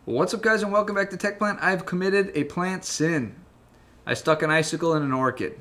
What's up, guys, and welcome back to Tech Plant. I've committed a plant sin. I stuck an icicle in an orchid.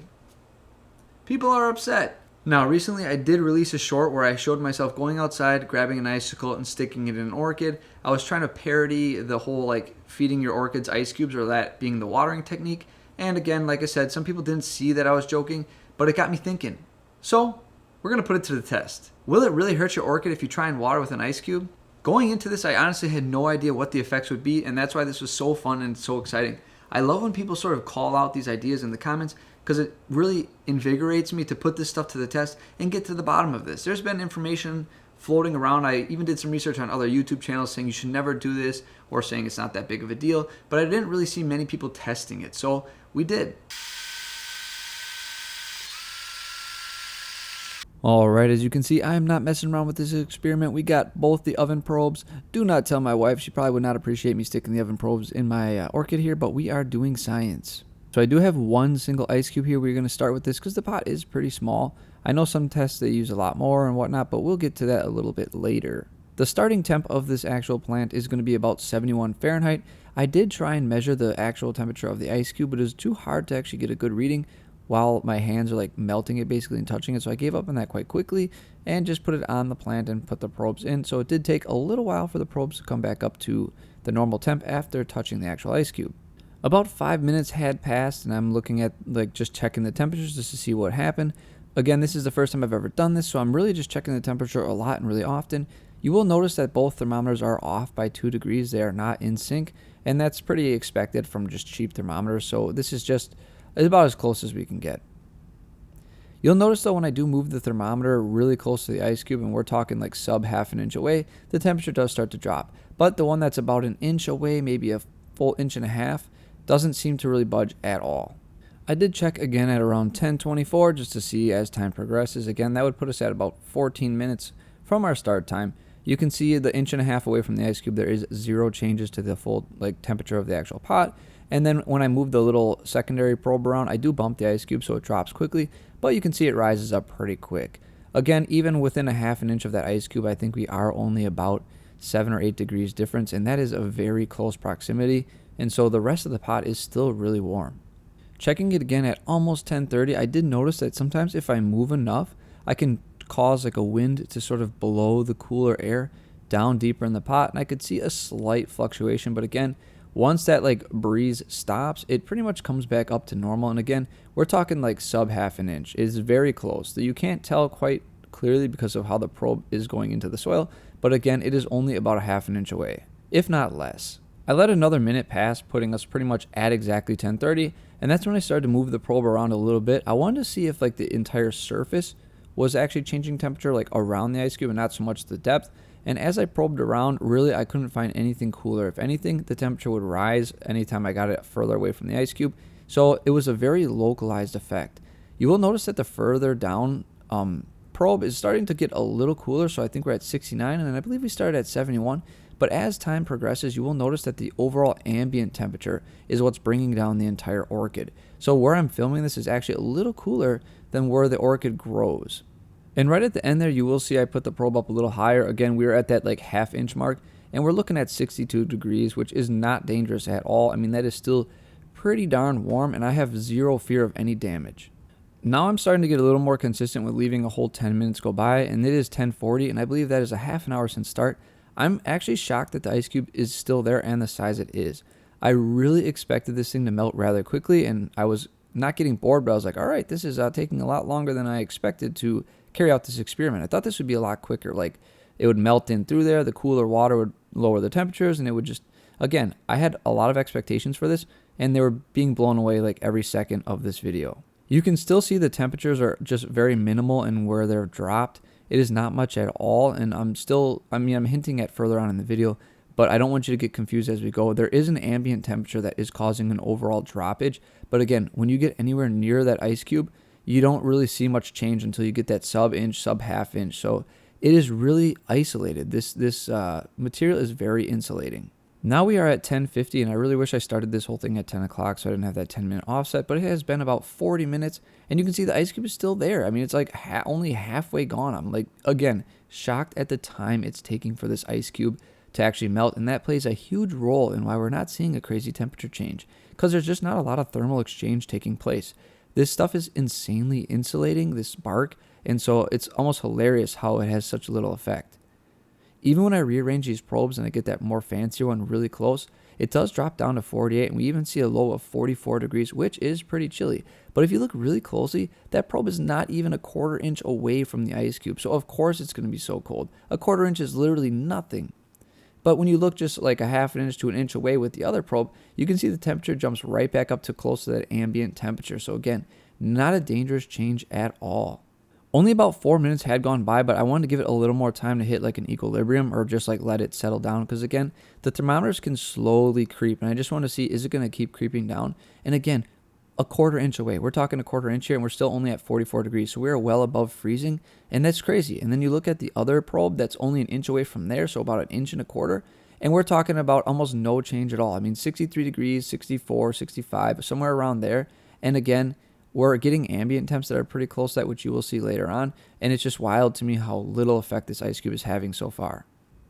People are upset. Now, recently I did release a short where I showed myself going outside, grabbing an icicle and sticking it in an orchid. I was trying to parody the whole feeding your orchids ice cubes, or that being the watering technique. And again, like I said, some people didn't see that I was joking, but it got me thinking. So, we're going to put it to the test. Will it really hurt your orchid if you try and water with an ice cube? Going into this, I honestly had no idea what the effects would be, and that's why this was so fun and so exciting. I love when people sort of call out these ideas in the comments because it really invigorates me to put this stuff to the test and get to the bottom of this. There's been information floating around. I even did some research on other YouTube channels saying you should never do this or saying it's not that big of a deal, but I didn't really see many people testing it, so we did. Alright, as you can see, I'm not messing around with this experiment. We got both the oven probes. Do not tell my wife. She probably would not appreciate me sticking the oven probes in my orchid here, but we are doing science. So I do have one single ice cube here. We're going to start with this because the pot is pretty small. I know some tests they use a lot more and whatnot, but we'll get to that a little bit later. The starting temp of this actual plant is going to be about 71 Fahrenheit. I did try and measure the actual temperature of the ice cube, but it was too hard to actually get a good reading while my hands are melting it basically and touching it. So I gave up on that quite quickly and just put it on the plant and put the probes in. So it did take a little while for the probes to come back up to the normal temp after touching the actual ice cube. About 5 minutes had passed and I'm looking at just checking the temperatures just to see what happened. Again, this is the first time I've ever done this, so I'm really just checking the temperature a lot and really often. You will notice that both thermometers are off by 2 degrees. They are not in sync, and that's pretty expected from just cheap thermometers. So this is about as close as we can get. You'll notice though when I do move the thermometer really close to the ice cube, and we're talking sub half an inch away, the temperature does start to drop. But the one that's about an inch away, maybe a full inch and a half, doesn't seem to really budge at all. I did check again at around 10:24 just to see as time progresses. Again, that would put us at about 14 minutes from our start time. You can see the inch and a half away from the ice cube, there is 0 changes to the full temperature of the actual pot. And then when I move the little secondary probe around, I do bump the ice cube so it drops quickly, but you can see it rises up pretty quick. Again, even within a half an inch of that ice cube, I think we are only about 7 or 8 degrees difference, and that is a very close proximity, and so the rest of the pot is still really warm. Checking it again at almost 10:30, I did notice that sometimes if I move enough, I can cause a wind to sort of blow the cooler air down deeper in the pot, and I could see a slight fluctuation, but again, once that breeze stops, it pretty much comes back up to normal. And again, we're talking sub half an inch. It's very close. You can't tell quite clearly because of how the probe is going into the soil, but again, it is only about a half an inch away, if not less. I let another minute pass, putting us pretty much at exactly 10:30, and that's when I started to move the probe around a little bit. I wanted to see if the entire surface was actually changing temperature around the ice cube and not so much the depth. And as I probed around, really I couldn't find anything cooler. If anything, the temperature would rise anytime I got it further away from the ice cube. So it was a very localized effect. You will notice that the further down probe is starting to get a little cooler. So I think we're at 69 and I believe we started at 71. But as time progresses, you will notice that the overall ambient temperature is what's bringing down the entire orchid. So where I'm filming this is actually a little cooler than where the orchid grows. And right at the end there, you will see I put the probe up a little higher. Again, we were at that half inch mark, and we're looking at 62 degrees, which is not dangerous at all. I mean, that is still pretty darn warm, and I have 0 fear of any damage. Now I'm starting to get a little more consistent with leaving a whole 10 minutes go by, and it is 10:40, and I believe that is a half an hour since start. I'm actually shocked that the ice cube is still there and the size it is. I really expected this thing to melt rather quickly, and I was not getting bored, but I was like, all right, this is taking a lot longer than I expected to carry out this experiment. I thought this would be a lot quicker. It would melt in through there, the cooler water would lower the temperatures, and it would just, again, I had a lot of expectations for this, and they were being blown away every second of this video. You can still see the temperatures are just very minimal and where they're dropped. It is not much at all, and I'm hinting at further on in the video, but I don't want you to get confused as we go. There is an ambient temperature that is causing an overall droppage, but again, when you get anywhere near that ice cube, you don't really see much change until you get that sub half inch. So it is really isolated. This material is very insulating. Now we are at 10:50, and I really wish I started this whole thing at 10 o'clock so I didn't have that 10-minute offset, but it has been about 40 minutes, and you can see the ice cube is still there. I mean, it's only halfway gone. I'm again, shocked at the time it's taking for this ice cube to actually melt, and that plays a huge role in why we're not seeing a crazy temperature change, because there's just not a lot of thermal exchange taking place. This stuff is insanely insulating, this bark, and so it's almost hilarious how it has such little effect. Even when I rearrange these probes and I get that more fancier one really close, it does drop down to 48, and we even see a low of 44 degrees, which is pretty chilly. But if you look really closely, that probe is not even a quarter inch away from the ice cube, so of course it's going to be so cold. A quarter inch is literally nothing. But when you look just like a half an inch to an inch away with the other probe, you can see the temperature jumps right back up to close to that ambient temperature. So again, not a dangerous change at all. Only about 4 minutes had gone by, but I wanted to give it a little more time to hit like an equilibrium or just like let it settle down, because again, the thermometers can slowly creep, and I just want to see, is it going to keep creeping down? And again, a quarter inch away. We're talking a quarter inch here, and we're still only at 44 degrees, so we're well above freezing, and that's crazy. And then you look at the other probe that's only an inch away from there, so about an inch and a quarter, and we're talking about almost no change at all. I mean, 63 degrees, 64, 65, somewhere around there. And again, we're getting ambient temps that are pretty close to that, which you will see later on, and it's just wild to me how little effect this ice cube is having so far.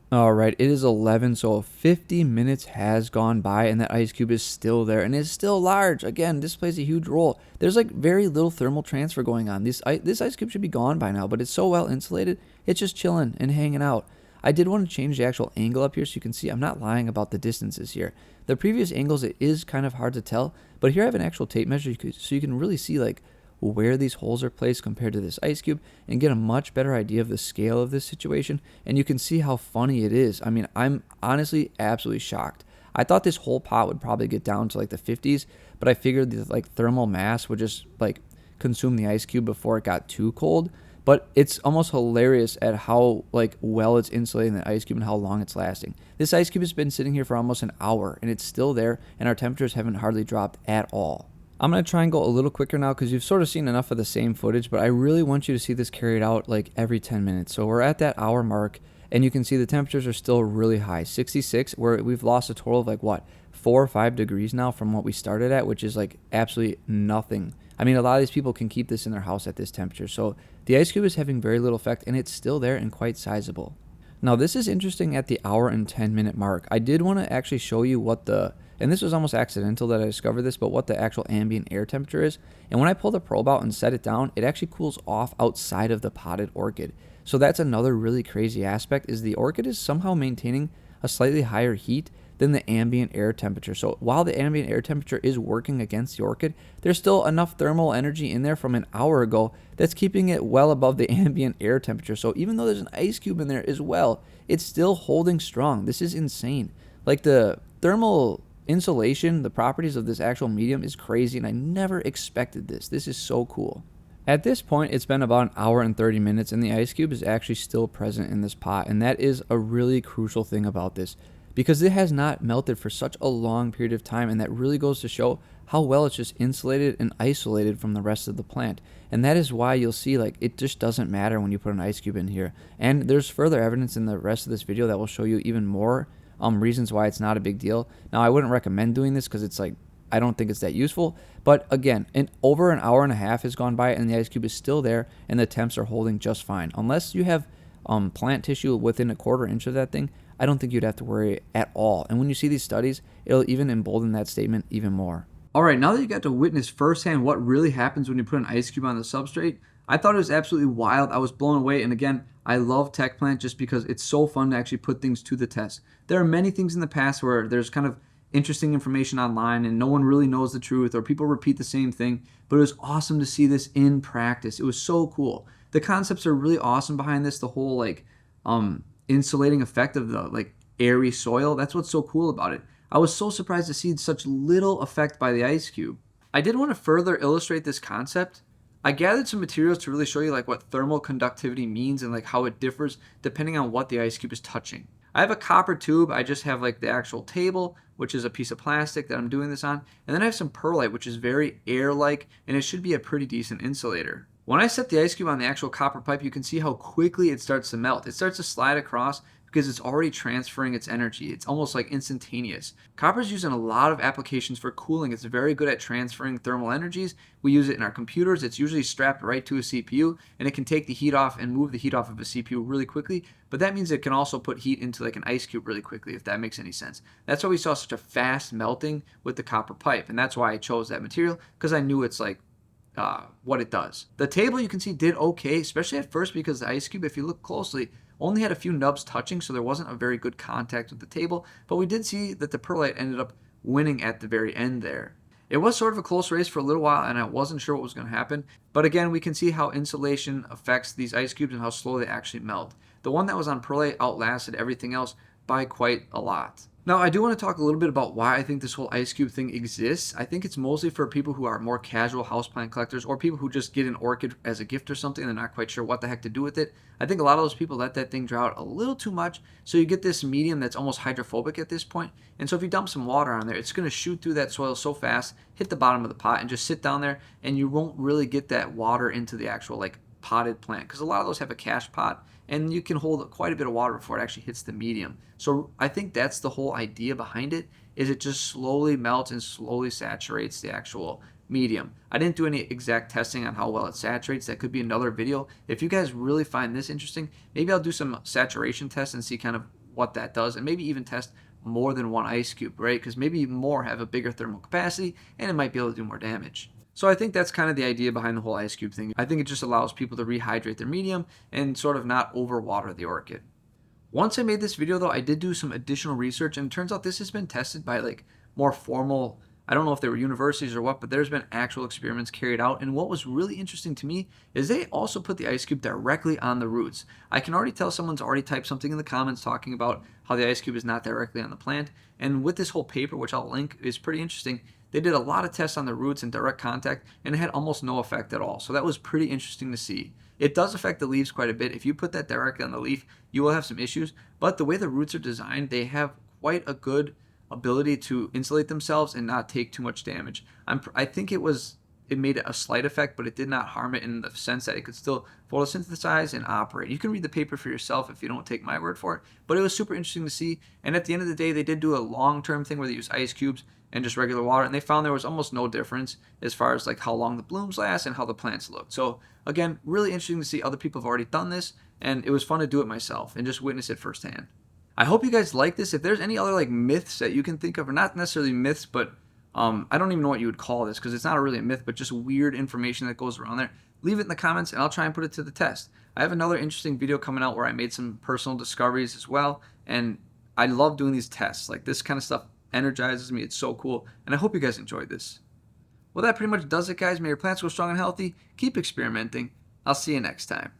All right, it is 11, so 50 minutes has gone by, and that ice cube is still there, and it's still large. Again, this plays a huge role. There's like very little thermal transfer going on. This ice cube should be gone by now, but it's so well insulated, it's just chilling and hanging out. I did want to change the actual angle up here so you can see I'm not lying about the distances here. The previous angles, it is kind of hard to tell, but here I have an actual tape measure so you can really see like where these holes are placed compared to this ice cube and get a much better idea of the scale of this situation, and you can see how funny it is. I mean, I'm honestly absolutely shocked. I thought this whole pot would probably get down to like the 50s, but I figured the like thermal mass would just like consume the ice cube before it got too cold. But it's almost hilarious at how like well it's insulating the ice cube and how long it's lasting. This ice cube has been sitting here for almost an hour, and it's still there, and our temperatures haven't hardly dropped at all. I'm going to try and go a little quicker now because you've sort of seen enough of the same footage, but I really want you to see this carried out like every 10 minutes. So we're at that hour mark, and you can see the temperatures are still really high. 66, where we've lost a total of like what, 4 or 5 degrees now from what we started at, which is like absolutely nothing. I mean, a lot of these people can keep this in their house at this temperature. So the ice cube is having very little effect, and it's still there and quite sizable. Now this is interesting at the hour and 10 minute mark. I did want to actually show you what the, and this was almost accidental that I discovered this, but what the actual ambient air temperature is. And when I pull the probe out and set it down, it actually cools off outside of the potted orchid. So that's another really crazy aspect, is the orchid is somehow maintaining a slightly higher heat than the ambient air temperature. So while the ambient air temperature is working against the orchid, there's still enough thermal energy in there from an hour ago that's keeping it well above the ambient air temperature. So even though there's an ice cube in there as well, it's still holding strong. This is insane. Like the thermal insulation, the properties of this actual medium is crazy, and I never expected this. This is so cool. At this point, it's been about an hour and 30 minutes, and the ice cube is actually still present in this pot, and that is a really crucial thing about this, because it has not melted for such a long period of time, and that really goes to show how well it's just insulated and isolated from the rest of the plant. And that is why you'll see like it just doesn't matter when you put an ice cube in here. And there's further evidence in the rest of this video that will show you even more reasons why it's not a big deal. Now, I wouldn't recommend doing this because it's like, I don't think it's that useful. But again, over an hour and a half has gone by, and the ice cube is still there, and the temps are holding just fine. Unless you have plant tissue within a quarter inch of that thing, I don't think you'd have to worry at all. And when you see these studies, it'll even embolden that statement even more. All right, now that you got to witness firsthand what really happens when you put an ice cube on the substrate, I thought it was absolutely wild. I was blown away. And again, I love Tech Plant just because it's so fun to actually put things to the test. There are many things in the past where there's kind of interesting information online and no one really knows the truth, or people repeat the same thing, but it was awesome to see this in practice. It was so cool. The concepts are really awesome behind this. The whole like insulating effect of the like airy soil. That's what's so cool about it. I was so surprised to see such little effect by the ice cube. I did want to further illustrate this concept. I gathered some materials to really show you like what thermal conductivity means and like how it differs depending on what the ice cube is touching. I have a copper tube. I just have like the actual table, which is a piece of plastic that I'm doing this on. And then I have some perlite, which is very air-like, and it should be a pretty decent insulator. When I set the ice cube on the actual copper pipe, you can see how quickly it starts to melt. It starts to slide across because it's already transferring its energy. It's almost like instantaneous. Copper is used in a lot of applications for cooling. It's very good at transferring thermal energies. We use it in our computers. It's usually strapped right to a CPU, and it can take the heat off and move the heat off of a CPU really quickly. But that means it can also put heat into like an ice cube really quickly, if that makes any sense. That's why we saw such a fast melting with the copper pipe, and that's why I chose that material, because I knew it's like what it does. The table, you can see, did okay, especially at first, because the ice cube, if you look closely, only had a few nubs touching, so there wasn't a very good contact with the table. But we did see that the perlite ended up winning at the very end there. It was sort of a close race for a little while, and I wasn't sure what was going to happen. But again, we can see how insulation affects these ice cubes and how slow they actually melt. The one that was on perlite outlasted everything else by quite a lot. Now, I do want to talk a little bit about why I think this whole ice cube thing exists. I think it's mostly for people who are more casual houseplant collectors, or people who just get an orchid as a gift or something and they're not quite sure what the heck to do with it. I think a lot of those people let that thing dry out a little too much, so you get this medium that's almost hydrophobic at this point. And so if you dump some water on there, it's going to shoot through that soil so fast, hit the bottom of the pot, and just sit down there, and you won't really get that water into the actual like potted plant, because a lot of those have a cache pot, and you can hold quite a bit of water before it actually hits the medium. So I think that's the whole idea behind it, is it just slowly melts and slowly saturates the actual medium. I didn't do any exact testing on how well it saturates. That could be another video. If you guys really find this interesting, maybe I'll do some saturation tests and see kind of what that does, and maybe even test more than one ice cube, right? Because maybe more have a bigger thermal capacity and it might be able to do more damage. So I think that's kind of the idea behind the whole ice cube thing. I think it just allows people to rehydrate their medium and sort of not overwater the orchid. Once I made this video though, I did do some additional research, and it turns out this has been tested by like more formal, I don't know if they were universities or what, but there's been actual experiments carried out. And what was really interesting to me is they also put the ice cube directly on the roots. I can already tell someone's already typed something in the comments talking about how the ice cube is not directly on the plant. And with this whole paper, which I'll link, is pretty interesting. They did a lot of tests on the roots in direct contact, and it had almost no effect at all. So that was pretty interesting to see. It does affect the leaves quite a bit. If you put that directly on the leaf, you will have some issues. But the way the roots are designed, they have quite a good ability to insulate themselves and not take too much damage. I think it made a slight effect, but it did not harm it in the sense that it could still photosynthesize and operate. You can read the paper for yourself if you don't take my word for it, but it was super interesting to see. And at the end of the day, they did do a long-term thing where they use ice cubes and just regular water, and they found there was almost no difference as far as like how long the blooms last and how the plants looked. So again, really interesting to see other people have already done this, and it was fun to do it myself and just witness it firsthand. I hope you guys like this. If there's any other like myths that you can think of, or not necessarily myths, but I don't even know what you would call this, because it's not really a myth, but just weird information that goes around there, leave it in the comments and I'll try and put it to the test. I have another interesting video coming out where I made some personal discoveries as well, and I love doing these tests. Like, this kind of stuff energizes me. It's so cool, and I hope you guys enjoyed this. Well, that pretty much does it, guys. May your plants grow strong and healthy. Keep experimenting. I'll see you next time.